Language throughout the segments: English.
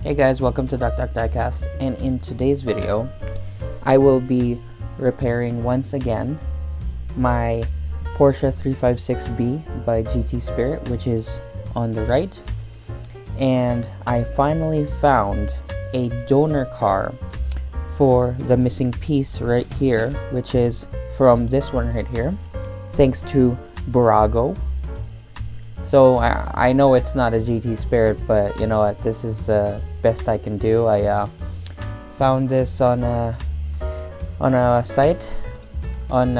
Hey guys, welcome to Diecast, and in today's video I will be repairing once again my Porsche 356B by GT Spirit, which is on the right. And I finally found a donor car for the missing piece right here, which is from this one right here, thanks to Burago. So I know it's not a GT Spirit, but you know what, this is the best I can do. I found this on a site on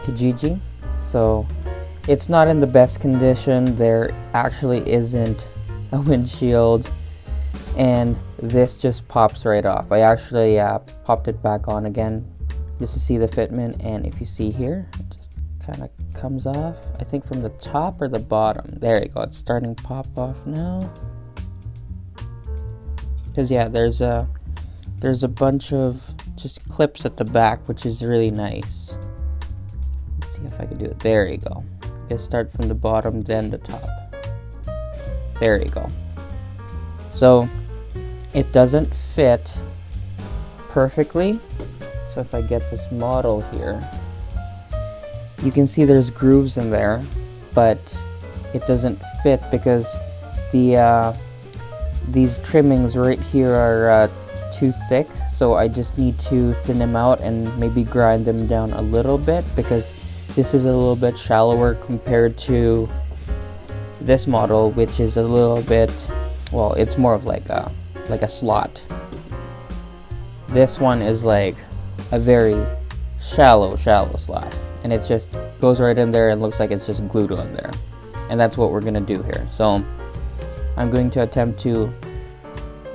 Kijiji, so it's not in the best condition. There actually isn't a windshield, and this just pops right off. I actually popped it back on again just to see the fitment, and if you see here, it just kind of comes off, I think from the top or the bottom. There you go, it's starting to pop off now. Because yeah, there's a bunch of just clips at the back, which is really nice. Let's see if I can do it. There you go. Let's start from the bottom, then the top. There you go. So it doesn't fit perfectly. So if I get this model here, you can see there's grooves in there, but it doesn't fit because these trimmings right here are too thick. So I just need to thin them out and maybe grind them down a little bit, because this is a little bit shallower compared to this model, which is a little bit, well, it's more of like a slot. This one is like a very shallow slot, and it just goes right in there and looks like it's just glued on there. And that's what we're gonna do here. So I'm going to attempt to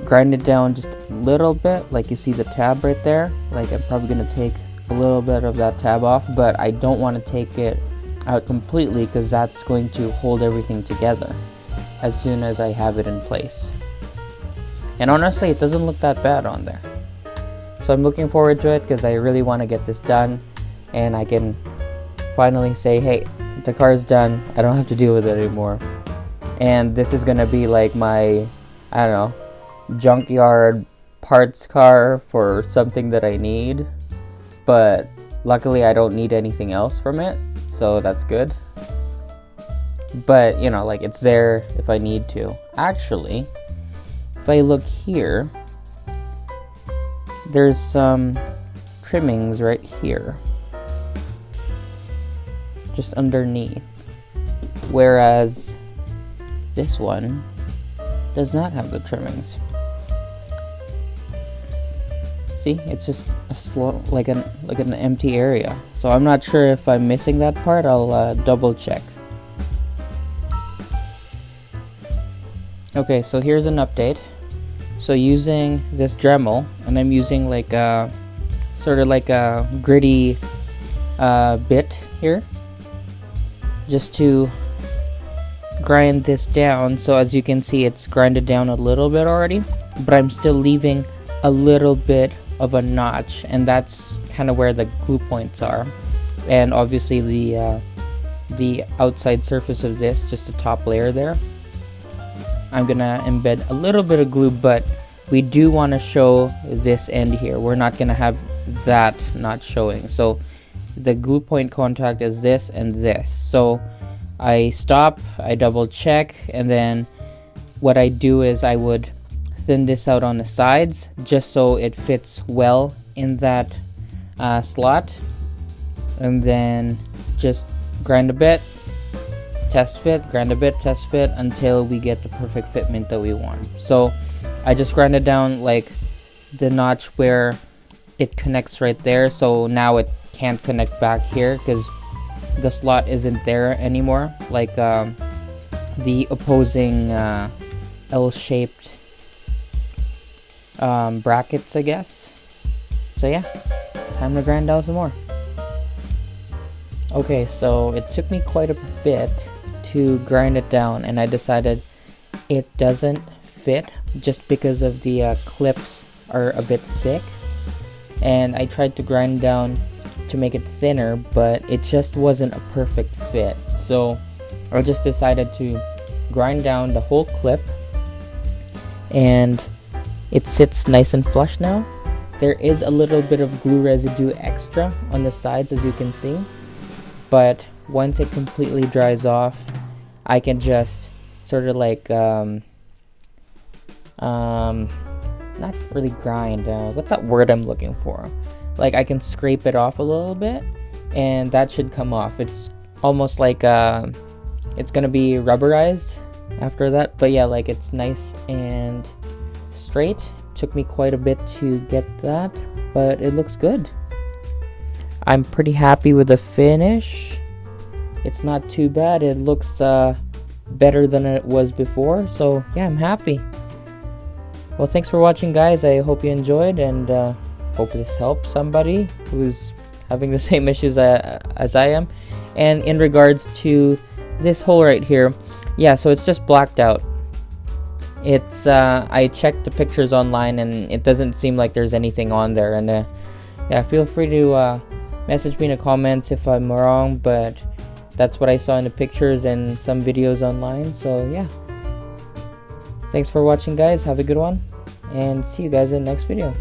grind it down just a little bit, like you see the tab right there. Like I'm probably gonna take a little bit of that tab off, but I don't want to take it out completely, because that's going to hold everything together as soon as I have it in place. And honestly, it doesn't look that bad on there. So I'm looking forward to it, because I really want to get this done, and I can finally say, hey, the car's done, I don't have to deal with it anymore. And this is gonna be like my, I don't know, junkyard parts car for something that I need, but luckily I don't need anything else from it, so that's good. But you know, like, it's there if I need to. Actually, if I look here, there's some trimmings right here, just underneath, whereas this one does not have the trimmings. See, it's just like an empty area. So I'm not sure if I'm missing that part. I'll double check. Okay, so here's an update. So using this Dremel, and I'm using like a sort of like a gritty bit here, just to grind this down. So as you can see, it's grinded down a little bit already, but I'm still leaving a little bit of a notch, and that's kind of where the glue points are. And obviously the outside surface of this, just the top layer there, I'm gonna embed a little bit of glue, but we do want to show this end here. We're not gonna have that not showing. So the glue point contact is this and this. So I stop, I double check, and then what I do is I would thin this out on the sides just so it fits well in that slot, and then just grind a bit, test fit, grind a bit, test fit, until we get the perfect fitment that we want. So I just grind it down like the notch where it connects right there, so now it can't connect back here because the slot isn't there anymore, like the opposing L-shaped brackets, I guess. So yeah, time to grind out some more. Okay, so it took me quite a bit to grind it down, and I decided it doesn't fit just because of the clips are a bit thick, and I tried to grind down to make it thinner, but it just wasn't a perfect fit. So I just decided to grind down the whole clip and it sits nice and flush now. There is a little bit of glue residue extra on the sides, as you can see, but once it completely dries off, I can just sort of like not really grind, what's that word I'm looking for? Like, I can scrape it off a little bit and that should come off. It's almost like it's gonna be rubberized after that, but yeah, like, it's nice and straight. Took me quite a bit to get that, but it looks good. I'm pretty happy with the finish. It's not too bad. It looks better than it was before, so yeah, I'm happy. Well, thanks for watching, guys. I hope you enjoyed, and hope this helps somebody who's having the same issues as I am. And in regards to this hole right here, yeah, so it's just blacked out. It's I checked the pictures online and it doesn't seem like there's anything on there, and yeah, feel free to message me in the comments if I'm wrong, but that's what I saw in the pictures and some videos online. So yeah, thanks for watching, guys. Have a good one, and see you guys in the next video.